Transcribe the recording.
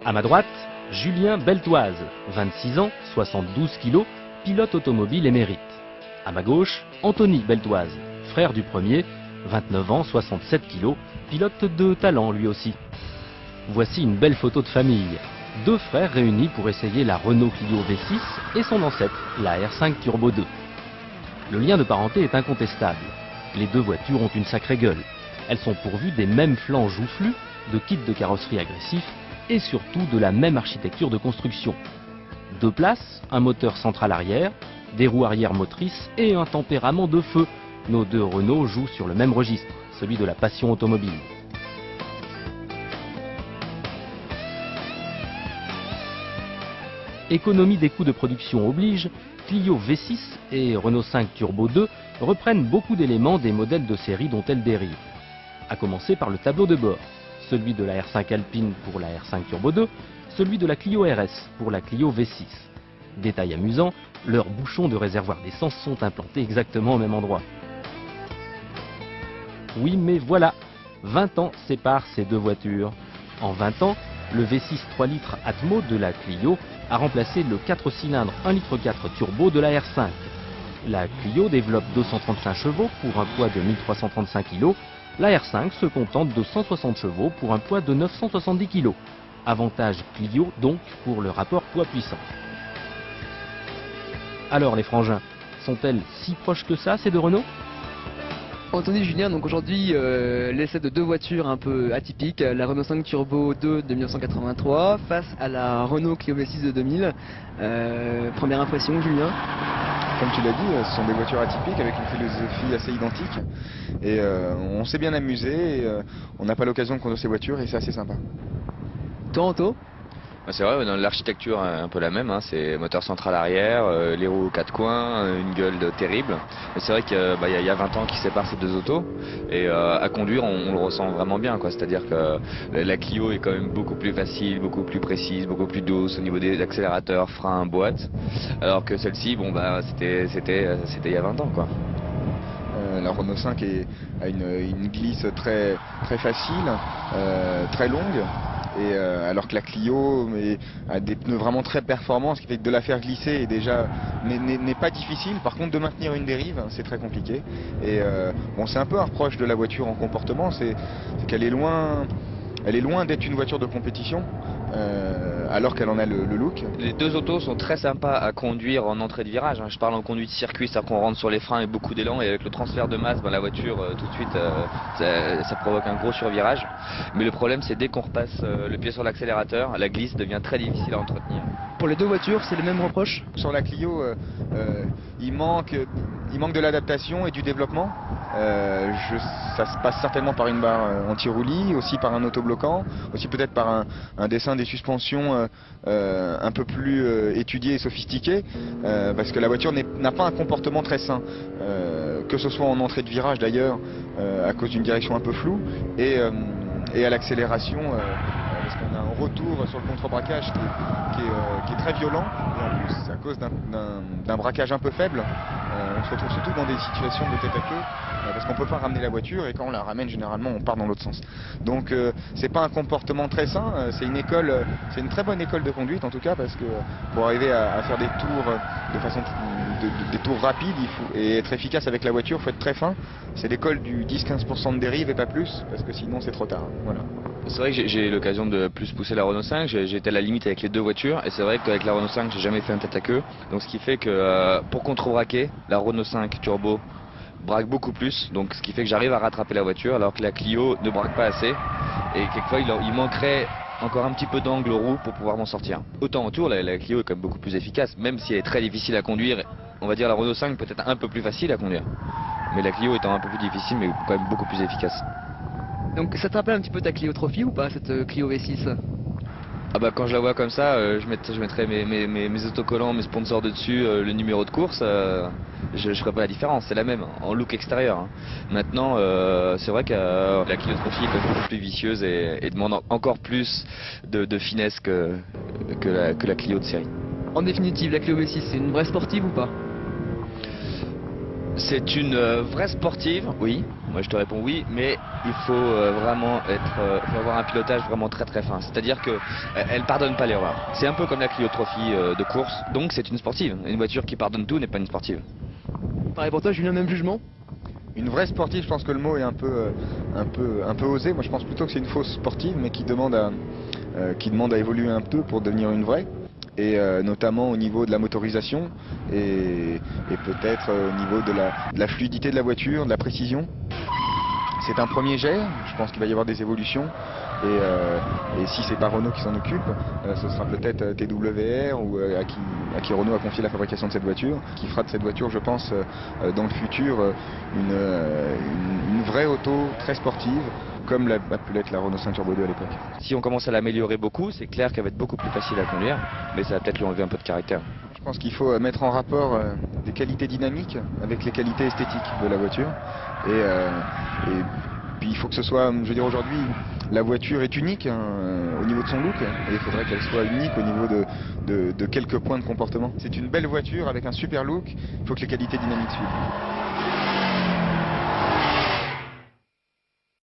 À ma droite, Julien Beltoise, 26 ans, 72 kilos, pilote automobile émérite. À ma gauche, Anthony Beltoise, frère du premier, 29 ans, 67 kilos, pilote de talent lui aussi. Voici une belle photo de famille. Deux frères réunis pour essayer la Renault Clio V6 et son ancêtre, la R5 Turbo 2. Le lien de parenté est incontestable. Les deux voitures ont une sacrée gueule. Elles sont pourvues des mêmes flancs joufflus, de kits de carrosserie agressifs et surtout de la même architecture de construction. Deux places, un moteur central arrière, des roues arrière motrices et un tempérament de feu. Nos deux Renault jouent sur le même registre, celui de la passion automobile. Économie des coûts de production oblige, Clio V6 et Renault 5 Turbo 2 reprennent beaucoup d'éléments des modèles de série dont elles dérivent. À commencer par le tableau de bord, celui de la R5 Alpine pour la R5 Turbo 2, celui de la Clio RS pour la Clio V6. Détail amusant, leurs bouchons de réservoir d'essence sont implantés exactement au même endroit. Oui, mais voilà, 20 ans séparent ces deux voitures. En 20 ans, le V6 3 litres Atmo de la Clio a remplacé le 4 cylindres 1,4 litre turbo de la R5. La Clio développe 235 chevaux pour un poids de 1335 kg. La R5 se contente de 160 chevaux pour un poids de 970 kg. Avantage Clio donc pour le rapport poids-puissance. Alors les frangins, sont-elles si proches que ça ces deux Renault ? Anthony, Julien, donc aujourd'hui l'essai de deux voitures un peu atypiques, la Renault 5 Turbo 2 de 1983 face à la Renault Clio V6 de 2000. Première impression, Julien? Comme tu l'as dit, ce sont des voitures atypiques avec une philosophie assez identique et on s'est bien amusé et on n'a pas l'occasion de conduire ces voitures et c'est assez sympa. Toi, Anto? C'est vrai, dans l'architecture un peu la même, hein, c'est moteur central arrière, les roues aux quatre coins, une gueule terrible. Mais c'est vrai qu'il y a 20 ans qui séparent ces deux autos et à conduire on le ressent vraiment bien, quoi. C'est-à-dire que la Clio est quand même beaucoup plus facile, beaucoup plus précise, beaucoup plus douce au niveau des accélérateurs, freins, boîte. Alors que celle-ci, c'était il y a 20 ans, quoi. La Renault 5 a une glisse très facile, très longue. Et alors que la Clio a des pneus vraiment très performants, ce qui fait que de la faire glisser n'est pas difficile. Par contre, de maintenir une dérive, c'est très compliqué. Et bon, c'est un peu un reproche de la voiture en comportement, c'est qu'elle est loin d'être une voiture de compétition, alors qu'elle en a le look. Les deux autos sont très sympas à conduire en entrée de virage, hein. Je parle en conduite circuit, c'est-à-dire qu'on rentre sur les freins avec beaucoup d'élan et avec le transfert de masse, la voiture tout de suite ça provoque un gros survirage. Mais le problème c'est dès qu'on repasse le pied sur l'accélérateur, la glisse devient très difficile à entretenir. Pour les deux voitures, c'est les mêmes reproches? Sur la Clio, il manque de l'adaptation et du développement. Ça se passe certainement par une barre anti-roulis, aussi par un autobloquant, aussi peut-être par un dessin des suspensions un peu plus étudié et sophistiqué, parce que la voiture n'a pas un comportement très sain, que ce soit en entrée de virage d'ailleurs, à cause d'une direction un peu floue, et à l'accélération, parce qu'on a un retour sur le contre-braquage qui est très violent, et en plus à cause d'un braquage un peu faible, on se retrouve surtout dans des situations de tête à queue, parce qu'on ne peut pas ramener la voiture et quand on la ramène généralement on part dans l'autre sens. Donc c'est pas un comportement très sain, c'est une très bonne école de conduite en tout cas, parce que pour arriver à faire des tours des tours rapides et être efficace avec la voiture, il faut être très fin. C'est l'école du 10-15% de dérive et pas plus, parce que sinon c'est trop tard. Voilà. C'est vrai que j'ai eu l'occasion de plus pousser la Renault 5, j'ai été à la limite avec les deux voitures et c'est vrai qu'avec la Renault 5 j'ai jamais fait un tête à queue. Donc ce qui fait que pour contre-braquer, la Renault 5 Turbo braque beaucoup plus, donc ce qui fait que j'arrive à rattraper la voiture alors que la Clio ne braque pas assez et quelquefois il manquerait encore un petit peu d'angle roue pour pouvoir m'en sortir. Autant en tour, la Clio est quand même beaucoup plus efficace, même si elle est très difficile à conduire. On va dire la Renault 5 peut-être un peu plus facile à conduire, mais la Clio étant un peu plus difficile mais quand même beaucoup plus efficace. Donc ça te rappelle un petit peu ta Clio Trophy ou pas, cette Clio V6? Ah bah quand je la vois comme ça, je mettrais mes autocollants, mes sponsors de dessus, le numéro de course, je ferais pas la différence, c'est la même, en look extérieur, hein. Maintenant, c'est vrai que la Clio Trophy est quand même beaucoup plus vicieuse et demande encore plus de finesse que la Clio de série. En définitive, la Clio V6, c'est une vraie sportive ou pas? C'est une vraie sportive, oui. Moi je te réponds oui, mais il faut vraiment faut avoir un pilotage vraiment très très fin. C'est-à-dire que elle pardonne pas l'erreur. C'est un peu comme la Clio Trophy de course, donc c'est une sportive. Une voiture qui pardonne tout n'est pas une sportive. Pareil pour toi, Julien, même jugement? Une vraie sportive, je pense que le mot est un peu osé. Moi je pense plutôt que c'est une fausse sportive, mais qui demande à évoluer un peu pour devenir une vraie. Et notamment au niveau de la motorisation et peut-être au niveau de la fluidité de la voiture, de la précision. C'est un premier jet, je pense qu'il va y avoir des évolutions et si c'est pas Renault qui s'en occupe, ce sera peut-être TWR ou à qui Renault a confié la fabrication de cette voiture, qui fera de cette voiture, je pense, dans le futur, une vraie auto très sportive, comme a pu l'être la Renault 5 Turbo 2 à l'époque. Si on commence à l'améliorer beaucoup, c'est clair qu'elle va être beaucoup plus facile à conduire, mais ça va peut-être lui enlever un peu de caractère. Je pense qu'il faut mettre en rapport des qualités dynamiques avec les qualités esthétiques de la voiture. Et puis il faut que ce soit, je veux dire aujourd'hui, la voiture est unique au niveau de son look, et il faudrait qu'elle soit unique au niveau de quelques points de comportement. C'est une belle voiture avec un super look, il faut que les qualités dynamiques suivent.